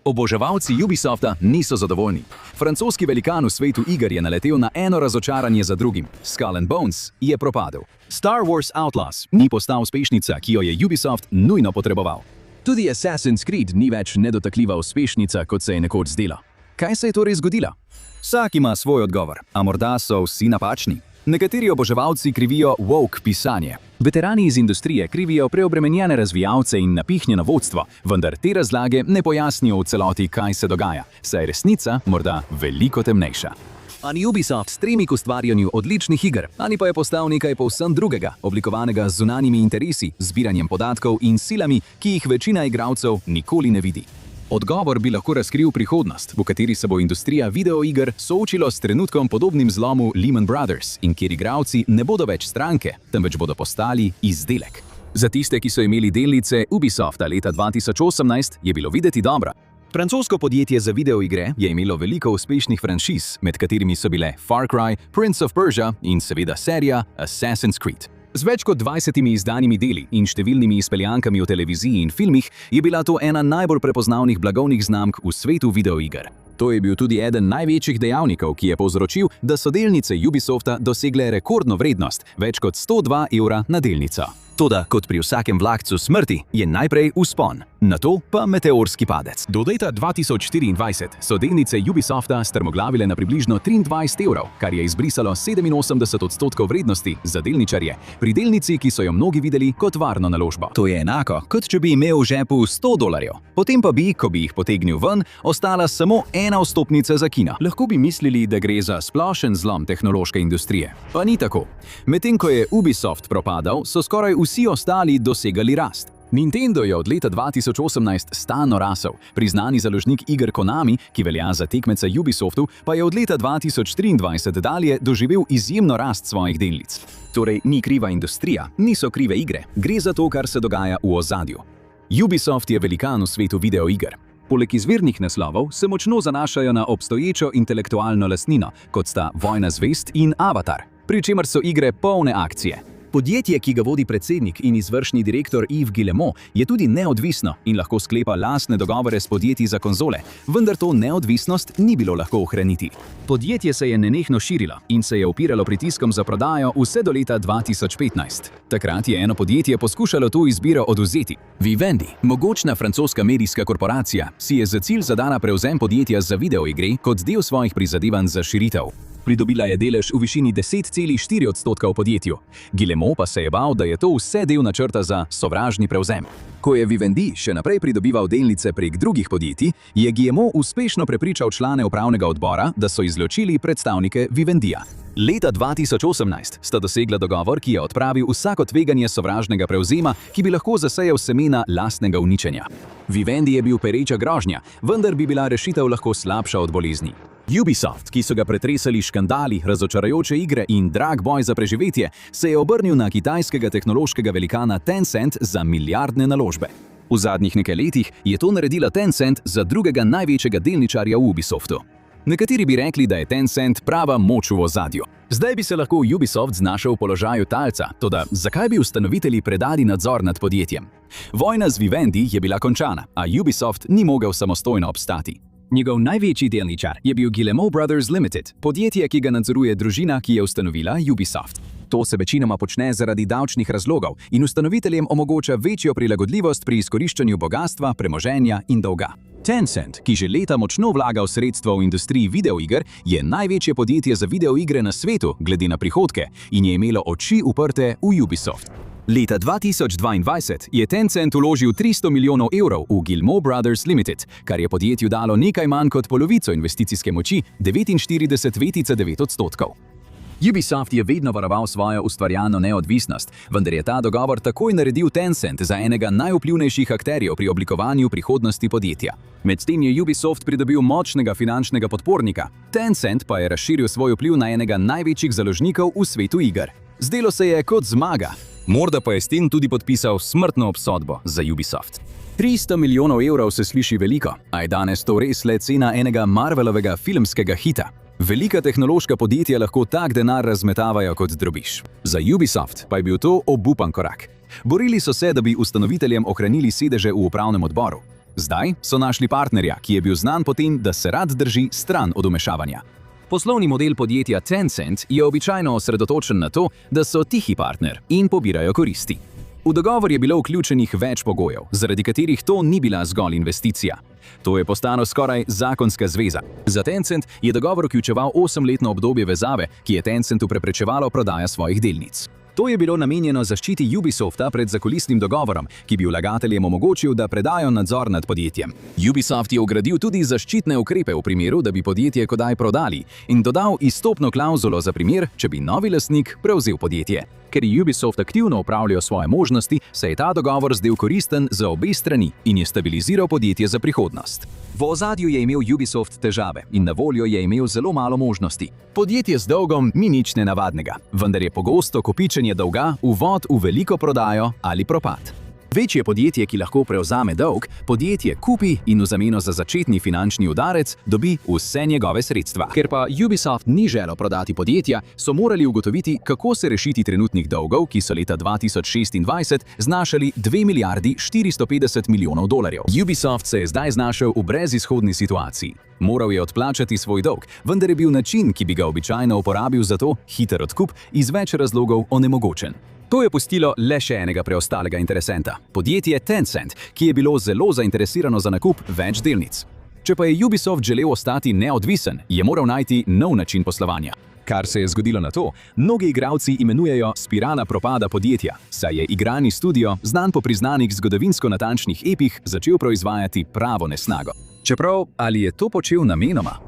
Oboževalci Ubisofta niso zadovoljni. Francoski velikan v svetu iger je naletel na eno razočaranje za drugim. Skull and Bones je propadel. Star Wars Outlaws ni postal uspešnica, ki jo je Ubisoft nujno potreboval. Tudi Assassin's Creed ni več nedotakljiva uspešnica, kot se je nekoč zdela. Kaj se je torej zgodilo? Vsak ima svoj odgovor, a morda so vsi napačni. Nekateri oboževalci krivijo woke pisanje. Veterani iz industrije krivijo preobremenjene razvijalce in napihnjeno vodstvo, vendar te razlage ne pojasnijo v celoti, kaj se dogaja, saj je resnica morda veliko temnejša. Ali Ubisoft stremi k ustvarjanju odličnih iger, ali pa je postal nekaj povsem drugega, oblikovanega z zunanjimi interesi, zbiranjem podatkov in silami, ki jih večina igralcev nikoli ne vidi. Odgovor bi lahko razkril prihodnost, v kateri se bo industrija videoiger soočila s trenutkom podobnim zlomu Lehman Brothers in kjer igralci ne bodo več stranke, temveč bodo postali izdelek. Za tiste, ki so imeli delnice Ubisofta leta 2018, je bilo videti dobro. Francosko podjetje za videoigre je imelo veliko uspešnih franšiz, med katerimi so bile Far Cry, Prince of Persia in seveda serija Assassin's Creed. Z več kot 20 izdanimi deli in številnimi izpeljankami v televiziji in filmih je bila to ena najbolj prepoznavnih blagovnih znamk v svetu videoiger. To je bil tudi eden največjih dejavnikov, ki je povzročil, da so delnice Ubisofta dosegle rekordno vrednost, več kot 102 evra na delnico. Toda, kot pri vsakem vlakcu smrti, je najprej vzpon, nato pa meteorski padec. Do leta 2024 so delnice Ubisofta strmoglavile na približno 23 evrov, kar je izbrisalo 87% vrednosti za delničarje, pri delnici, ki so jo mnogi videli kot varno naložbo. To je enako, kot če bi imel v žepu $100. Potem pa bi, ko bi jih potegnil ven, ostala samo ena vstopnica za kino. Lahko bi mislili, da gre za splošen zlom tehnološke industrije. Pa ni tako. Medtem ko je Ubisoft propadal, so skoraj vsi ostali dosegali rast. Nintendo je od leta 2018 stalno rasel, priznani založnik iger Konami, ki velja za tekmeca Ubisoftu, pa je od leta 2023 dalje doživel izjemno rast svojih delnic. Torej ni kriva industrija, niso krive igre, gre za to, kar se dogaja v ozadju. Ubisoft je velikan v svetu videoiger. Poleg izvirnih naslovov se močno zanašajo na obstoječo intelektualno lastnino, kot sta Vojna zvezd in Avatar, pri čemer so igre polne akcije. Podjetje, ki ga vodi predsednik in izvršni direktor Yves Guillemot, je tudi neodvisno in lahko sklepa lastne dogovore s podjetji za konzole, vendar to neodvisnost ni bilo lahko ohraniti. Podjetje se je nenehno širilo in se je upiralo pritiskom za prodajo vse do leta 2015. Takrat je eno podjetje poskušalo to izbiro odvzeti. Vivendi, mogočna francoska medijska korporacija, si je za cilj zadala prevzem podjetja za videoigre kot del svojih prizadevanj za širitev. Pridobila je delež v višini 10,4% v podjetju. Guillemot pa se je bal, da je to vse del načrta za sovražni prevzem. Ko je Vivendi še naprej pridobival delnice prek drugih podjetij, je Guillemot uspešno prepričal člane upravnega odbora, da so izločili predstavnike Vivendija. Leta 2018 sta dosegla dogovor, ki je odpravil vsako tveganje sovražnega prevzema, ki bi lahko zasejal semena lastnega uničenja. Vivendi je bil pereča grožnja, vendar bi bila rešitev lahko slabša od bolezni. Ubisoft, ki so ga pretresali škandali, razočarajoče igre in drag boj za preživetje, se je obrnil na kitajskega tehnološkega velikana Tencent za milijardne naložbe. V zadnjih nekaj letih je to naredila Tencent za drugega največjega delničarja v Ubisoftu. Nekateri bi rekli, da je Tencent prava moč v ozadju. Zdaj bi se lahko Ubisoft znašel v položaju talca, toda zakaj bi ustanovitelji predali nadzor nad podjetjem? Vojna z Vivendi je bila končana, a Ubisoft ni mogel samostojno obstati. Njegov največji delničar je bil Guillemot Brothers Limited, podjetje, ki ga nadzoruje družina, ki je ustanovila Ubisoft. To se večinoma počne zaradi davčnih razlogov in ustanoviteljem omogoča večjo prilagodljivost pri izkoriščanju bogastva, premoženja in dolga. Tencent, ki že leta močno vlaga v sredstva v industriji videoiger, je največje podjetje za videoigre na svetu glede na prihodke in je imelo oči uprte v Ubisoft. Leta 2022 je Tencent vložil 300 milijonov evrov v Guillemot Brothers Limited, kar je podjetju dalo nekaj manj kot polovico investicijske moči, 49,9%. Ubisoft je vedno varoval svojo ustvarjalno neodvisnost, vendar je ta dogovor takoj naredil Tencent za enega najvplivnejših akterjev pri oblikovanju prihodnosti podjetja. Medtem je Ubisoft pridobil močnega finančnega podpornika, Tencent pa je razširil svoj vpliv na enega največjih založnikov v svetu iger. Zdelo se je kot zmaga. Morda pa je s tem tudi podpisal smrtno obsodbo za Ubisoft. 300 milijonov evrov se sliši veliko, a je danes to res le cena enega Marvelovega filmskega hita. Velika tehnološka podjetja lahko tak denar razmetavajo kot drobiž. Za Ubisoft pa je bil to obupan korak. Borili so se, da bi ustanoviteljem ohranili sedeže v upravnem odboru. Zdaj so našli partnerja, ki je bil znan po tem, da se rad drži stran od vmešavanja. Poslovni model podjetja Tencent je običajno osredotočen na to, da so tihi partner in pobirajo koristi. V dogovor je bilo vključenih več pogojev, zaradi katerih to ni bila zgolj investicija. To je postalo skoraj zakonska zveza. Za Tencent je dogovor vključeval 8-letno obdobje vezave, ki je Tencentu preprečevalo prodaja svojih delnic. To je bilo namenjeno zaščiti Ubisofta pred zakulisnim dogovorom, ki bi vlagateljem omogočil, da predajo nadzor nad podjetjem. Ubisoft je vgradil tudi zaščitne ukrepe v primeru, da bi podjetje kdaj prodali, in dodal izstopno klavzulo za primer, če bi novi lastnik prevzel podjetje. Ker je Ubisoft aktivno upravljal svoje možnosti, se je ta dogovor zdel koristen za obe strani in je stabiliziral podjetje za prihodnost. V ozadju je imel Ubisoft težave in na voljo je imel zelo malo možnosti. Podjetje z dolgom ni nič nenavadnega, vendar je pogosto kopičenje dolga uvod v veliko prodajo ali propad. Večje podjetje, ki lahko prevzame dolg, podjetje kupi in v zameno za začetni finančni udarec dobi vse njegove sredstva. Ker pa Ubisoft ni želel prodati podjetja, so morali ugotoviti, kako se rešiti trenutnih dolgov, ki so leta 2026 znašali 2 milijardi 450 milijonov dolarjev. Ubisoft se je zdaj znašel v brezizhodni situaciji. Moral je odplačati svoj dolg, vendar je bil način, ki bi ga običajno uporabil za to, hiter odkup, iz več razlogov onemogočen. To je pustilo le še enega preostalega interesenta, podjetje Tencent, ki je bilo zelo zainteresirano za nakup več delnic. Če pa je Ubisoft želel ostati neodvisen, je moral najti nov način poslovanja. Kar se je zgodilo na to, mnogi igralci imenujejo spirala propada podjetja, saj je igrani studio, znan po priznanih zgodovinsko natančnih epih, začel proizvajati pravo nesnago. Čeprav, ali je to počel namenoma?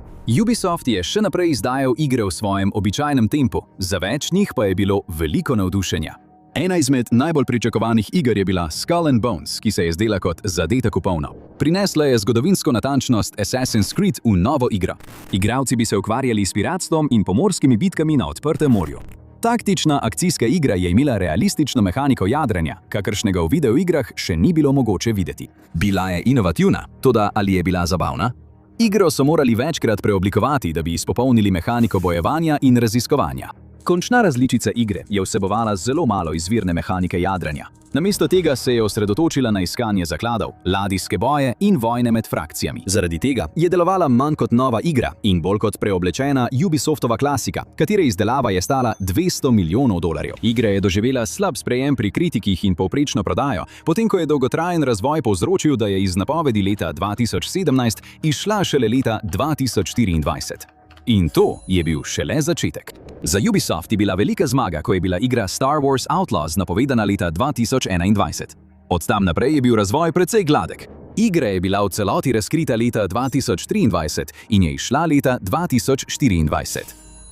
Ubisoft je še naprej izdajal igre v svojem običajnem tempu, za več njih pa je bilo veliko navdušenja. Ena izmed najbolj pričakovanih iger je bila Skull and Bones, ki se je zdela kot zadetek v polno. Prinesla je zgodovinsko natančnost Assassin's Creed v novo igro. Igralci bi se ukvarjali s piratstvom in pomorskimi bitkami na odprtem morju. Taktična akcijska igra je imela realistično mehaniko jadranja, kakršnega v videoigrah še ni bilo mogoče videti. Bila je inovativna, toda ali je bila zabavna? Igro so morali večkrat preoblikovati, da bi izpopolnili mehaniko bojevanja in raziskovanja. Končna različica igre je vsebovala zelo malo izvirne mehanike jadranja. Namesto tega se je osredotočila na iskanje zakladov, ladijske boje in vojne med frakcijami. Zaradi tega je delovala manj kot nova igra in bolj kot preoblečena Ubisoftova klasika, katere izdelava je stala 200 milijonov dolarjev. Igra je doživela slab sprejem pri kritikih in povprečno prodajo, potem ko je dolgotrajen razvoj povzročil, da je iz napovedi leta 2017 izšla šele leta 2024. In to je bil šele začetek. Za Ubisoft je bila velika zmaga, ko je bila igra Star Wars Outlaws napovedana leta 2021. Od tam naprej je bil razvoj precej gladek. Igra je bila v celoti razkrita leta 2023 in je izšla leta 2024.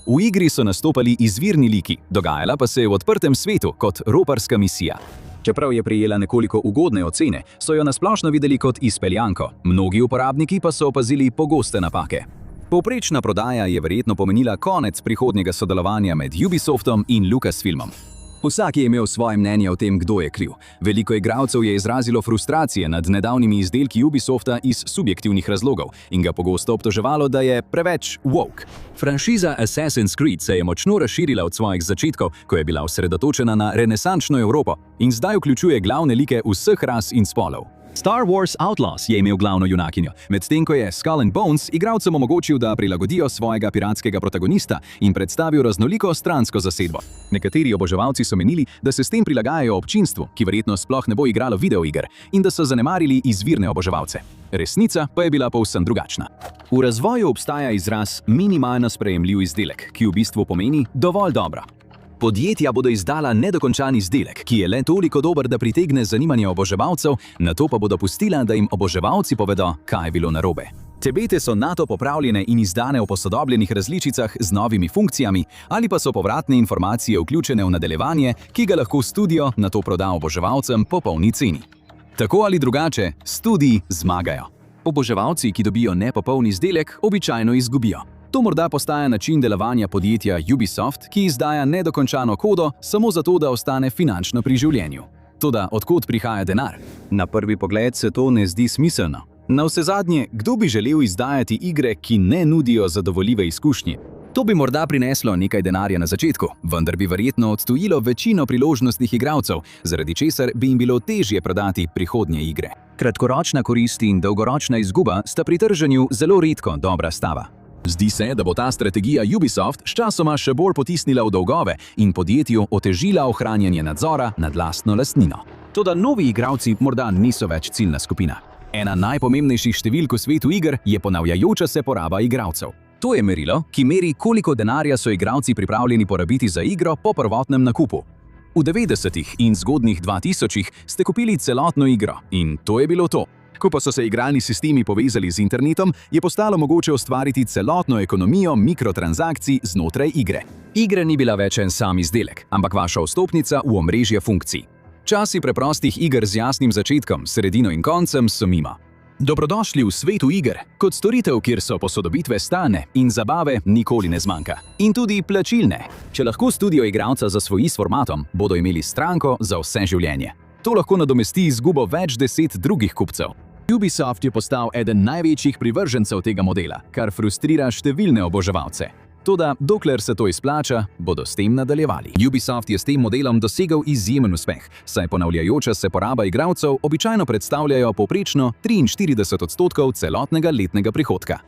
V igri so nastopali izvirni liki, dogajala pa se je v odprtem svetu kot roparska misija. Čeprav je prejela nekoliko ugodne ocene, so jo nasplošno videli kot izpeljanko, mnogi uporabniki pa so opazili pogoste napake. Povprečna prodaja je verjetno pomenila konec prihodnjega sodelovanja med Ubisoftom in Lucasfilmom. Vsak je imel svoje mnenje o tem, kdo je kriv. Veliko igralcev je izrazilo frustracije nad nedavnimi izdelki Ubisofta iz subjektivnih razlogov in ga pogosto obtoževalo, da je preveč woke. Franšiza Assassin's Creed se je močno razširila od svojih začetkov, ko je bila osredotočena na renesančno Evropo in zdaj vključuje glavne like vseh ras in spolov. Star Wars Outlaws je imel glavno junakinjo, medtem ko je Skull and Bones igralcem omogočil, da prilagodijo svojega piratskega protagonista in predstavil raznoliko stransko zasedbo. Nekateri oboževalci so menili, da se s tem prilagajajo občinstvu, ki verjetno sploh ne bo igralo videoiger, in da so zanemarili izvirne oboževalce. Resnica pa je bila povsem drugačna. V razvoju obstaja izraz minimalno sprejemljiv izdelek, ki v bistvu pomeni dovolj dobro. Podjetja bodo izdala nedokončan izdelek, ki je le toliko dober, da pritegne zanimanje oboževalcev, nato pa bodo pustila, da jim oboževalci povedo, kaj je bilo narobe. Te bete so nato popravljene in izdane v posodobljenih različicah z novimi funkcijami, ali pa so povratne informacije vključene v nadaljevanje, ki ga lahko studio nato proda oboževalcem po polni ceni. Tako ali drugače, studiji zmagajo. Oboževalci, ki dobijo nepopoln izdelek, običajno izgubijo. To morda postaja način delovanja podjetja Ubisoft, ki izdaja nedokončano kodo samo zato, da ostane finančno pri življenju. Toda odkot prihaja denar? Na prvi pogled se to ne zdi smiselno. Navsezadnje, kdo bi želel izdajati igre, ki ne nudijo zadovoljive izkušnje? To bi morda prineslo nekaj denarja na začetku, vendar bi verjetno odtujilo večino priložnostnih igralcev, zaradi česar bi jim bilo težje prodati prihodnje igre. Kratkoročna korist in dolgoročna izguba sta pri trženju zelo redko dobra stava. Zdi se, da bo ta strategija Ubisoft sčasoma še bolj potisnila v dolgove in podjetju otežila ohranjanje nadzora nad lastno lastnino. Toda novi igralci morda niso več ciljna skupina. Ena najpomembnejših številk v svetu iger je ponavljajoča se poraba igralcev. To je merilo, ki meri, koliko denarja so igralci pripravljeni porabiti za igro po prvotnem nakupu. V 90-ih in zgodnjih 2000-ih ste kupili celotno igro in to je bilo to. Ko pa so se igralni sistemi povezali z internetom, je postalo mogoče ustvariti celotno ekonomijo mikrotransakcij znotraj igre. Igra ni bila več en sam izdelek, ampak vaša vstopnica v omrežje funkcij. Časi preprostih iger z jasnim začetkom, sredino in koncem so mimo. Dobrodošli v svetu iger, kot storitev, kjer so posodobitve stane in zabave nikoli ne zmanjka. In tudi plačilne. Če lahko studio igralca zasvoji s formatom, bodo imeli stranko za vse življenje. To lahko nadomesti izgubo več 10 drugih kupcev. Ubisoft je postal eden največjih privržencev tega modela, kar frustrira številne oboževalce. Toda, dokler se to izplača, bodo s tem nadaljevali. Ubisoft je s tem modelom dosegel izjemen uspeh, saj ponavljajoča se poraba igralcev običajno predstavljajo povprečno 43% celotnega letnega prihodka.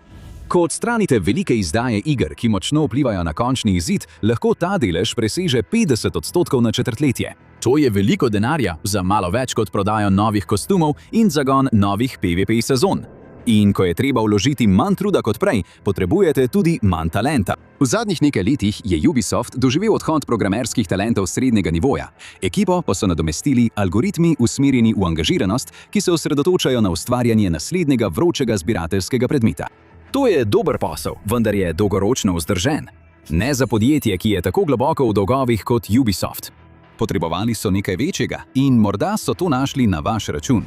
Ko odstranite velike izdaje iger, ki močno vplivajo na končni izid, lahko ta delež preseže 50% na četrtletje. To je veliko denarja za malo več kot prodajo novih kostumov in zagon novih PvP sezon. In ko je treba vložiti manj truda kot prej, potrebujete tudi manj talenta. V zadnjih nekaj letih je Ubisoft doživel odhod programerskih talentov srednjega nivoja. Ekipo pa so nadomestili algoritmi usmerjeni v angažiranost, ki se osredotočajo na ustvarjanje naslednjega vročega zbirateljskega predmeta. To je dober posel, vendar je dolgoročno vzdržen. Ne za podjetje, ki je tako globoko v dolgovih kot Ubisoft. Potrebovali so nekaj večjega in morda so to našli na vaš račun.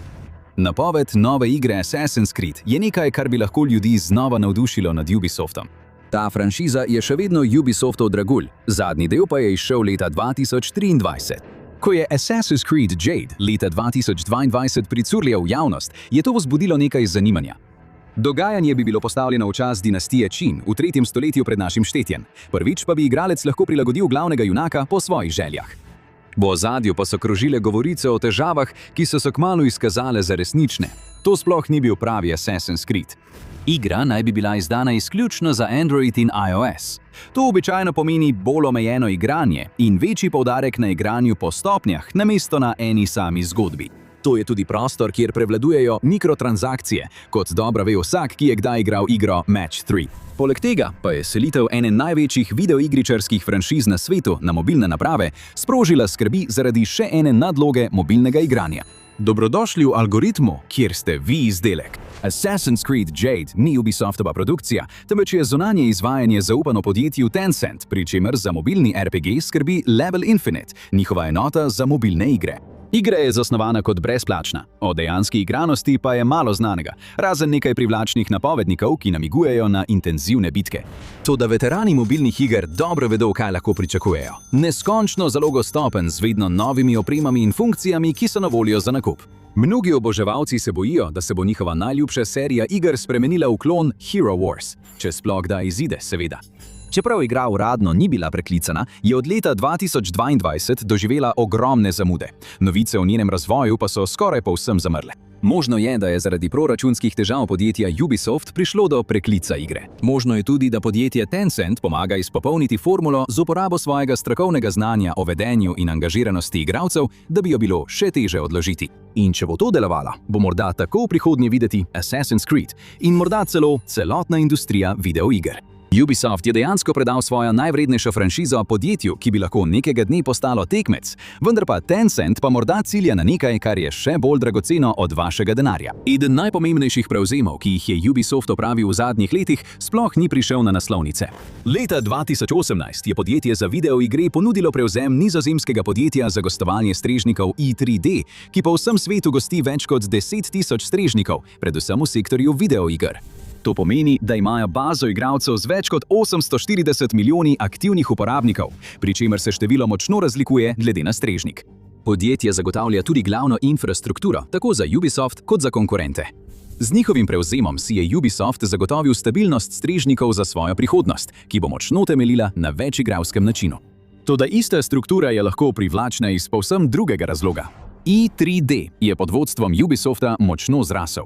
Napoved nove igre Assassin's Creed je nekaj, kar bi lahko ljudi znova navdušilo nad Ubisoftom. Ta franšiza je še vedno Ubisoftov dragulj, zadnji del pa je izšel leta 2023. Ko je Assassin's Creed Jade leta 2022 pricurljal v javnost, je to vzbudilo nekaj zanimanja. Dogajanje bi bilo postavljeno v čas dinastije Qin v 3. stoletju pred našim štetjem. Prvič pa bi igralec lahko prilagodil glavnega junaka po svojih željah. V ozadju pa so krožile govorice o težavah, ki so se kmalu izkazale za resnične. To sploh ni bil pravi Assassin's Creed. Igra naj bi bila izdana izključno za Android in iOS. To običajno pomeni bolj omejeno igranje in večji poudarek na igranju po stopnjah, namesto na eni sami zgodbi. To je tudi prostor, kjer prevladujejo mikrotransakcije, kot dobro ve vsak, ki je kdaj igral igro Match 3. Poleg tega pa je selitev ene največjih videoigričarskih franšiz na svetu na mobilne naprave sprožila skrbi zaradi še ene nadloge mobilnega igranja. Dobrodošli v algoritmu, kjer ste vi izdelek. Assassin's Creed Jade ni Ubisoftova produkcija, temveč je zunanje izvajanje zaupano podjetju Tencent, pri čemer za mobilni RPG skrbi Level Infinite, njihova enota za mobilne igre. Igra je zasnovana kot brezplačna, o dejanski igranosti pa je malo znanega, razen nekaj privlačnih napovednikov, ki namigujejo na intenzivne bitke. Toda veterani mobilnih iger dobro vedo, kaj lahko pričakujejo. Neskončno zalogo stopenj z vedno novimi opremami in funkcijami, ki so na voljo za nakup. Mnogi oboževalci se bojijo, da se bo njihova najljubša serija iger spremenila v klon Hero Wars, če sploh kdaj izide, seveda. Čeprav igra uradno ni bila preklicana, je od leta 2022 doživela ogromne zamude. Novice o njenem razvoju pa so skoraj povsem zamrle. Možno je, da je zaradi proračunskih težav podjetja Ubisoft prišlo do preklica igre. Možno je tudi, da podjetje Tencent pomaga izpopolniti formulo z uporabo svojega strokovnega znanja o vedenju in angažiranosti igralcev, da bi jo bilo še teže odložiti. In če bo to delovalo, bo morda tako v prihodnje videti Assassin's Creed in morda celo celotna industrija videoiger. Ubisoft je dejansko predal svojo najvrednejšo franšizo podjetju, ki bi lahko nekega dne postalo tekmec, vendar pa Tencent pa morda cilja na nekaj, kar je še bolj dragoceno od vašega denarja. Eden najpomembnejših prevzemov, ki jih je Ubisoft opravil v zadnjih letih, sploh ni prišel na naslovnice. Leta 2018 je podjetje za videoigre ponudilo prevzem nizozemskega podjetja za gostovanje strežnikov i3D, ki po vsem svetu gosti več kot 10 000 strežnikov, predvsem v sektorju videoiger. To pomeni, da imajo bazo igralcev z več kot 840 milijoni aktivnih uporabnikov, pri čemer se število močno razlikuje glede na strežnik. Podjetje zagotavlja tudi glavno infrastrukturo, tako za Ubisoft kot za konkurente. Z njihovim prevzemom si je Ubisoft zagotovil stabilnost strežnikov za svojo prihodnost, ki bo močno temeljila na večigralskem načinu. Toda ista struktura je lahko privlačna iz povsem drugega razloga. E3D je pod vodstvom Ubisofta močno zrasel.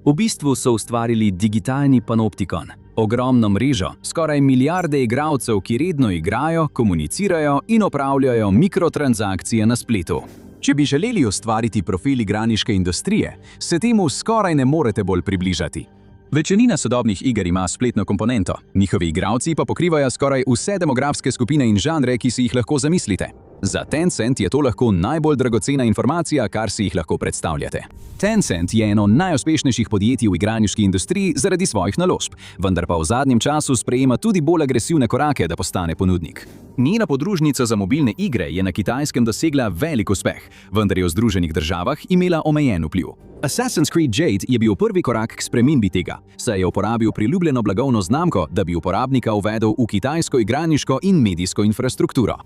V bistvu so ustvarili digitalni panoptikon, ogromno mrežo, skoraj milijarde igralcev, ki redno igrajo, komunicirajo in opravljajo mikrotransakcije na spletu. Če bi želeli ustvariti profil igralniške industrije, se temu skoraj ne morete bolj približati. Večina sodobnih iger ima spletno komponento, njihovi igralci pa pokrivajo skoraj vse demografske skupine in žanre, ki si jih lahko zamislite. Za Tencent je to lahko najbolj dragocena informacija, kar si jih lahko predstavljate. Tencent je eno najuspešnejših podjetij v igralniški industriji zaradi svojih naložb, vendar pa v zadnjem času sprejema tudi bolj agresivne korake, da postane ponudnik. Njena podružnica za mobilne igre je na Kitajskem dosegla velik uspeh, vendar je v Združenih državah imela omejen vpliv. Assassin's Creed Jade je bil prvi korak k spremembi tega, saj je uporabil priljubljeno blagovno znamko, da bi uporabnika uvedel v kitajsko igralniško in medijsko infrastrukturo.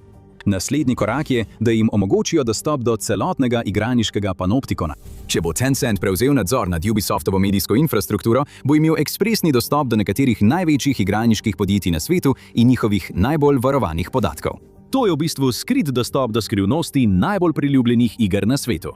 Naslednji korak je, da jim omogočijo dostop do celotnega igralniškega panoptikona. Če bo Tencent prevzel nadzor nad Ubisoftovo medijsko infrastrukturo, bo imel ekspresni dostop do nekaterih največjih igralniških podjetij na svetu in njihovih najbolj varovanih podatkov. To je v bistvu skrit dostop do skrivnosti najbolj priljubljenih iger na svetu.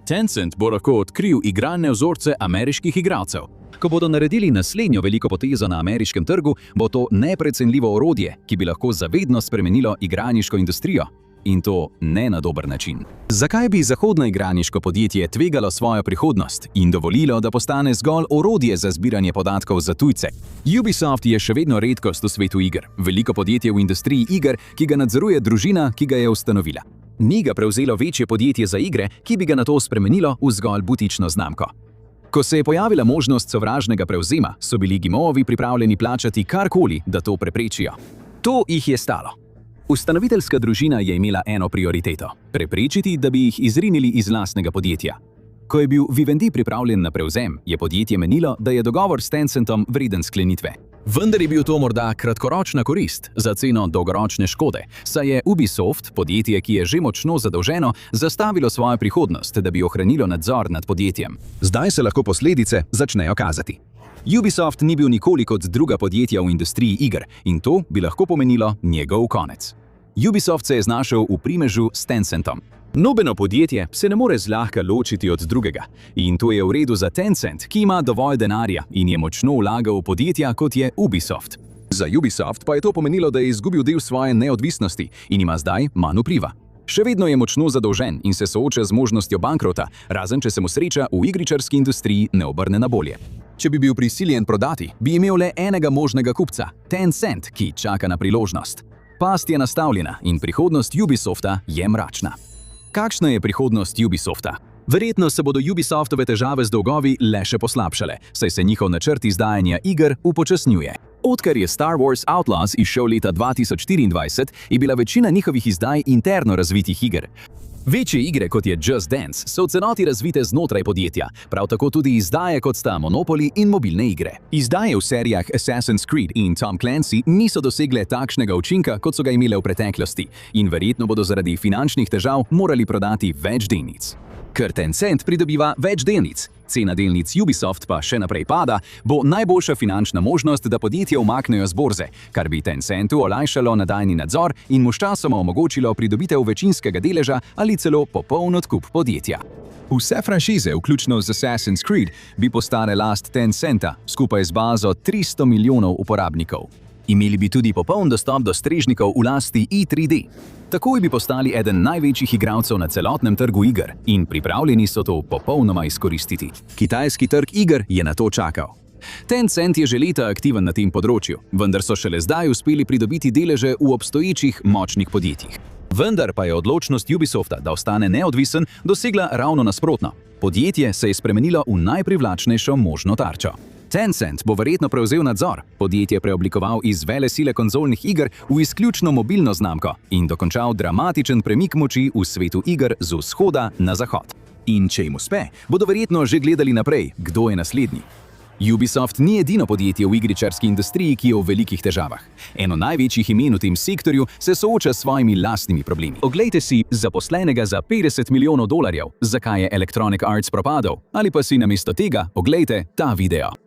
Tencent bo lahko odkril igralne vzorce ameriških igralcev. Ko bodo naredili naslednjo veliko potezo na ameriškem trgu, bo to neprecenljivo orodje, ki bi lahko zavedno spremenilo igralniško industrijo. In to ne na dober način. Zakaj bi zahodno igralniško podjetje tvegalo svojo prihodnost in dovolilo, da postane zgolj orodje za zbiranje podatkov za tujce? Ubisoft je še vedno redkost v svetu iger, veliko podjetje v industriji iger, ki ga nadzoruje družina, ki ga je ustanovila. Ni ga prevzelo večje podjetje za igre, ki bi ga nato spremenilo v zgolj butično znamko. Ko se je pojavila možnost sovražnega prevzema, so bili Guillemotovi pripravljeni plačati karkoli, da to preprečijo. To jih je stalo. Ustanoviteljska družina je imela eno prioriteto – preprečiti, da bi jih izrinili iz lastnega podjetja. Ko je bil Vivendi pripravljen na prevzem, je podjetje menilo, da je dogovor s Tencentom vreden sklenitve. Vendar je bil to morda kratkoročna korist za ceno dolgoročne škode, saj je Ubisoft, podjetje, ki je že močno zadolženo, zastavilo svojo prihodnost, da bi ohranilo nadzor nad podjetjem. Zdaj se lahko posledice začnejo kazati. Ubisoft ni bil nikoli kot druga podjetja v industriji iger in to bi lahko pomenilo njegov konec. Ubisoft se je znašel v primežu s Tencentom. Nobeno podjetje se ne more zlahka ločiti od drugega in to je v redu za Tencent, ki ima dovolj denarja in je močno vlagal v podjetja, kot je Ubisoft. Za Ubisoft pa je to pomenilo, da je izgubil del svoje neodvisnosti in ima zdaj manj vpliva. Še vedno je močno zadolžen in se sooča z možnostjo bankrota, razen če se mu sreča v igričarski industriji ne obrne na bolje. Če bi bil prisiljen prodati, bi imel le enega možnega kupca – Tencent, ki čaka na priložnost. Past je nastavljena in prihodnost Ubisofta je mračna. Kakšna je prihodnost Ubisofta? Verjetno se bodo Ubisoftove težave z dolgovi le še poslabšale, saj se njihov načrt izdajanja iger upočasnjuje. Odkar je Star Wars Outlaws izšel leta 2024, je bila večina njihovih izdaj interno razvitih iger. Večje igre, kot je Just Dance, so v celoti razvite znotraj podjetja, prav tako tudi izdaje, kot sta Monopoly in mobilne igre. Izdaje v serijah Assassin's Creed in Tom Clancy niso dosegle takšnega učinka, kot so ga imele v preteklosti, in verjetno bodo zaradi finančnih težav morali prodati več delnic. Ker Tencent pridobiva več delnic, cena delnic Ubisoft pa še naprej pada, bo najboljša finančna možnost, da podjetje umaknejo z borze, kar bi Tencentu olajšalo nadaljnji nadzor in mu sčasoma omogočilo pridobitev večinskega deleža ali celo popoln odkup podjetja. Vse franšize, vključno z Assassin's Creed, bi postale last Tencenta, skupaj z bazo 300 milijonov uporabnikov. Imeli bi tudi popoln dostop do strežnikov v lasti E3D. Takoj bi postali eden največjih igralcev na celotnem trgu iger in pripravljeni so to popolnoma izkoristiti. Kitajski trg iger je na to čakal. Tencent je že leta aktiven na tem področju, vendar so šele zdaj uspeli pridobiti deleže v obstoječih močnih podjetjih. Vendar pa je odločnost Ubisofta, da ostane neodvisen, dosegla ravno nasprotno. Podjetje se je spremenilo v najprivlačnejšo možno tarčo. Tencent bo verjetno prevzel nadzor, podjetje preoblikoval iz velesile konzolnih iger v izključno mobilno znamko in dokončal dramatičen premik moči v svetu iger z vzhoda na zahod. In če jim uspe, bodo verjetno že gledali naprej, kdo je naslednji. Ubisoft ni edino podjetje v igričarski industriji, ki je v velikih težavah. Eno največjih imen v tem sektorju se sooča s svojimi lastnimi problemi. Oglejte si zaposlenega za $50 milijonov, zakaj je Electronic Arts propadel, ali pa si namesto tega oglejte ta video.